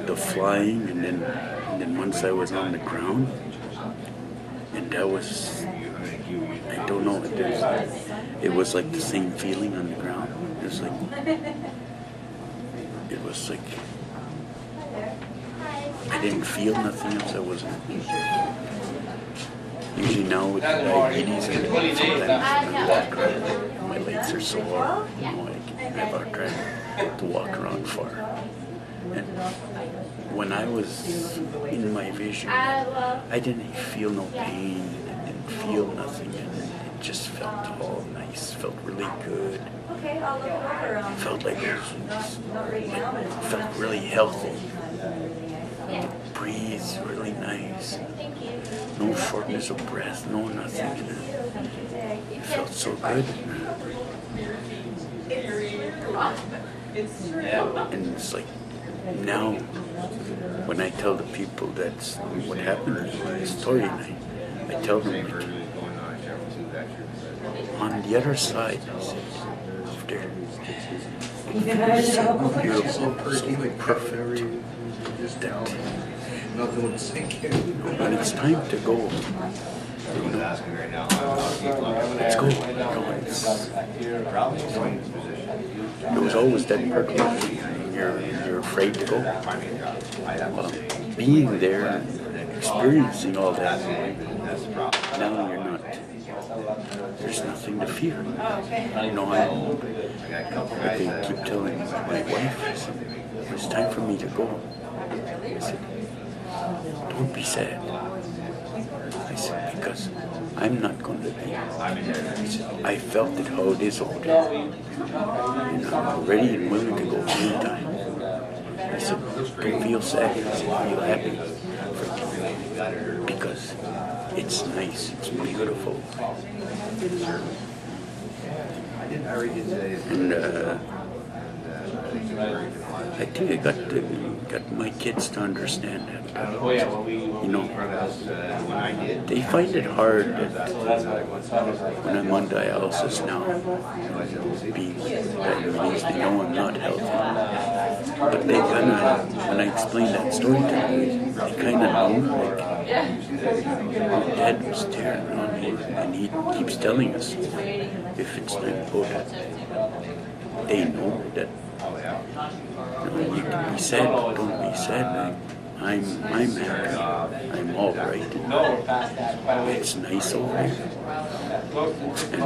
the flying, and then once I was on the ground, and that was, I don't know, it was like the same feeling on the ground. It was like I didn't feel nothing else. I wasn't. Usually now with diabetes, and sometimes I walk around, my legs are sore. I have a hard time to walk around far. And when I was in my vision, I didn't feel no pain. I didn't feel nothing. And it just felt all nice. Felt really good. Felt like it felt really healthy. Breathe really nice. No shortness of breath, no nothing. It felt so good. And it's like now, when I tell the people that's what happened in my story, and I tell them, like, on the other side, I said, of there, it's so beautiful, so perfect, that when it's time to go, let's go. There was always that part where you're afraid to go. Being there and experiencing all that, now you're not. There's nothing to fear. I can keep telling my wife, I said, it's time for me to go. I said, don't be sad. I said, because I'm not going to be. I said, I felt it how it is over there. And I'm ready and willing to go anytime. I said, don't feel sad. I said, feel happy. Because it's nice, it's beautiful. And I think I got my kids to understand that. They find it hard that when I'm on dialysis now, being diabetes, they know I'm not healthy. But they kind of, when I explain that story to them, they kind of know, like, my dad was there and he keeps telling us, if it's time to go, that they know that you can be sad, but don't be sad. I'm happy. I'm all right. It's nice over here. And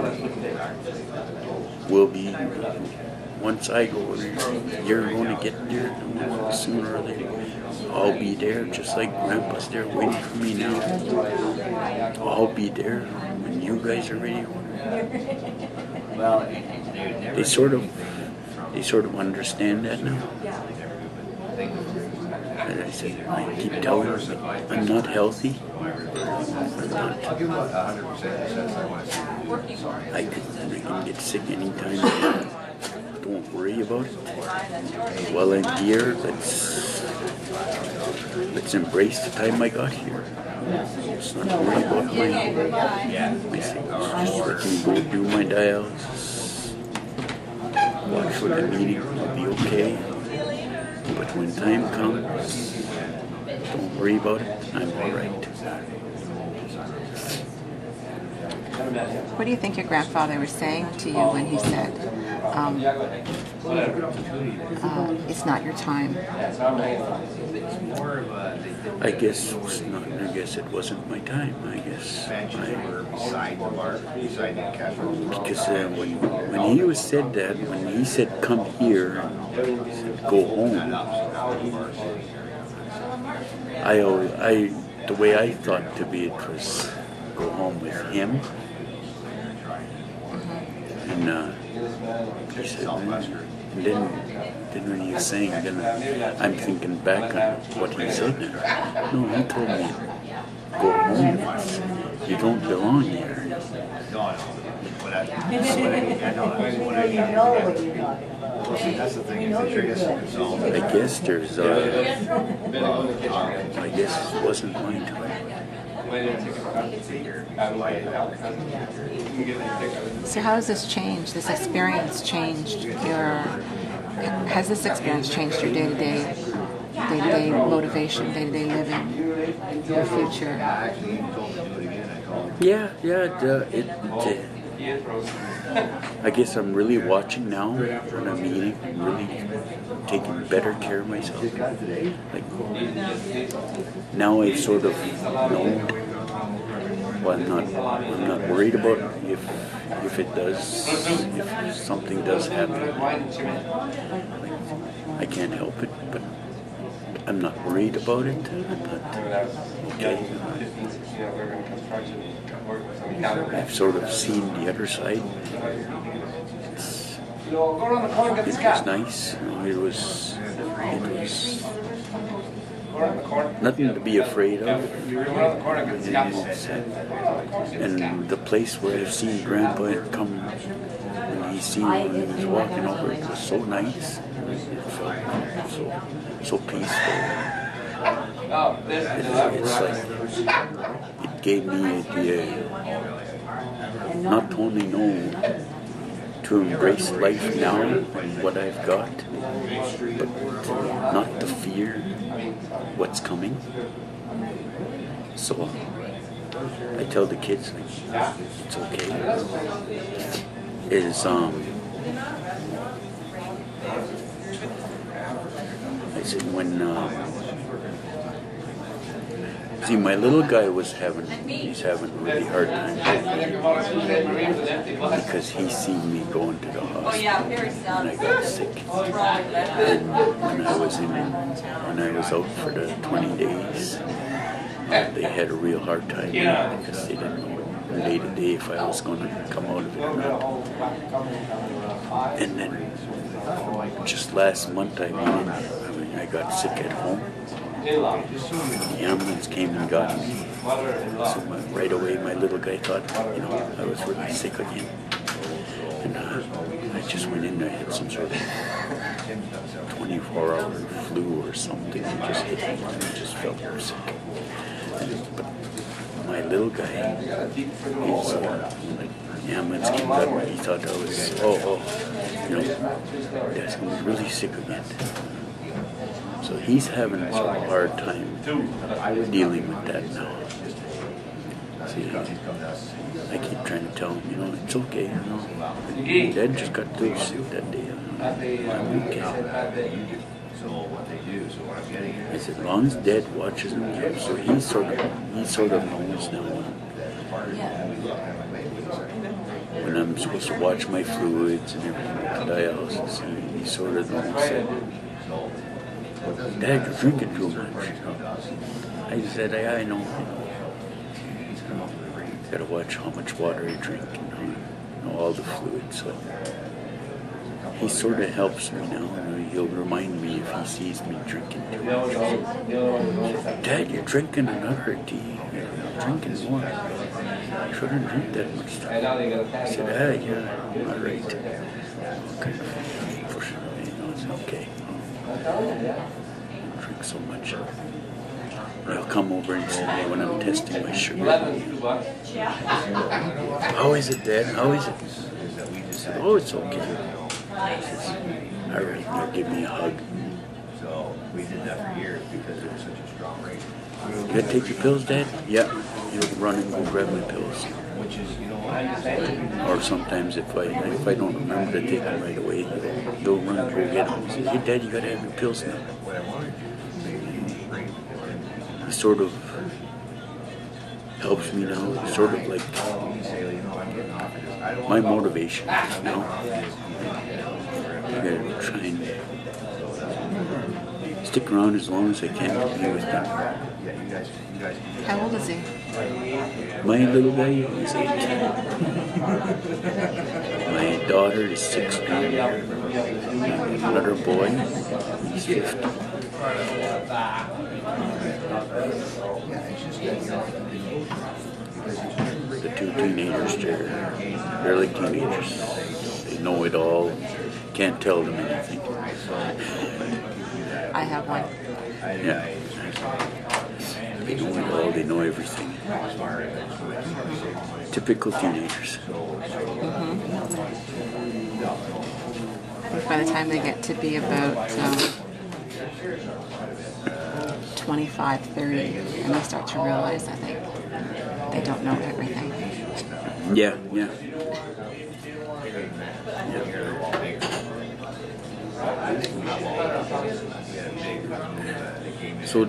we'll be, once I go, you're going to get there sooner or later. I'll be there, just like Grandpa's there waiting for me now. I'll be there when you guys are ready. They sort of understand that now. And I said, I keep telling them that I'm not healthy. I'm not. I can get sick anytime. Don't worry about it. While I'm here, let's embrace the time I got here. Let's not worry about my things. Just let me go do my dialysis. Watch for the meeting. I'll be okay. But when time comes, don't worry about it. I'm all right. What do you think your grandfather was saying to you when he said, it's not your time? I guess it's not. I guess it wasn't my time. I guess because when he said that, when he said come here, and said go home, the way I thought to be it was go home with him. And he said, and then when he was saying, then I'm thinking back on what he said. No, he told me, go home. You don't belong here. I guess there's, I guess it wasn't my time. So how has this changed, this experience changed has this experience changed your day-to-day day-to-day motivation, day-to-day living, your future? Yeah, I guess I'm really watching now when I'm eating. I'm really taking better care of myself. Like now I sort of know. Well, I'm not worried about if if something does happen. I can't help it, but I'm not worried about it. But okay. I've sort of seen the other side. It was nice. It was nothing to be afraid of. And the place where I've seen Grandpa come, when he was walking over, it was so nice. It felt so peaceful. It's like it gave me the not only know to embrace life now and what I've got, but not to fear what's coming. So I tell the kids, like, it's okay. I said when see, my little guy he's having a really hard time because he seen me going to the hospital when I got sick. And when I was out for the 20 days, they had a real hard time because they didn't know day to day if I was going to come out of it or not. And then just last month I got sick at home. The ambulance came and got me. So right away my little guy thought, I was really sick again. And I just went in there, I had some sort of 24-hour flu or something. It just hit me and I just felt sick. But my little guy, the ambulance came and got me. He thought I was, Dad's going to be really sick again. So he's having a hard time dealing with that now. See, I keep trying to tell him, it's okay. Dad just got too sick that day. I'm okay. I said, as long as Dad watches him, so he sort of knows now when I'm supposed to watch my fluids and everything, dialysis. He sort of knows that. Dad, you're drinking too much. I said, I know. Got to watch how much water you drink and all the fluids. So he sort of helps me now. He'll remind me if he sees me drinking too much. Dad, you're drinking another tea. You're drinking more. You shouldn't drink that much. I said, yeah, all right. Okay. It's okay. Don't drink so much. They'll come over and see me when I'm testing my sugar. How is it, Dad? How is it? I said, it's okay. He says, all right, they'll give me a hug. So we did that for years because it was such a strong rate. You gotta take your pills, Dad? Yeah. He'll run and go grab my pills. Or sometimes if I don't remember to take them right away, they'll run and go get them. He says, hey, Dad, you gotta have your pills now. He sort of helps me now, sort of like my motivation, I gotta try and stick around as long as I can to be with him. How old is he? My little guy is 8. My daughter is 16. Another boy, he's 50. The 2 teenagers, they're like teenagers. They know it all. Can't tell them anything. I have one. Yeah. They know it all. They know everything. Typical teenagers. I think by the time they get to be about 25, 30, and they start to realize, I think, they don't know everything. Yeah, yeah. So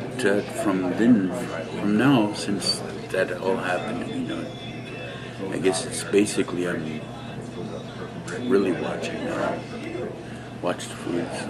from now, since that all happened, I guess it's basically I'm really watching now. Watch the foods.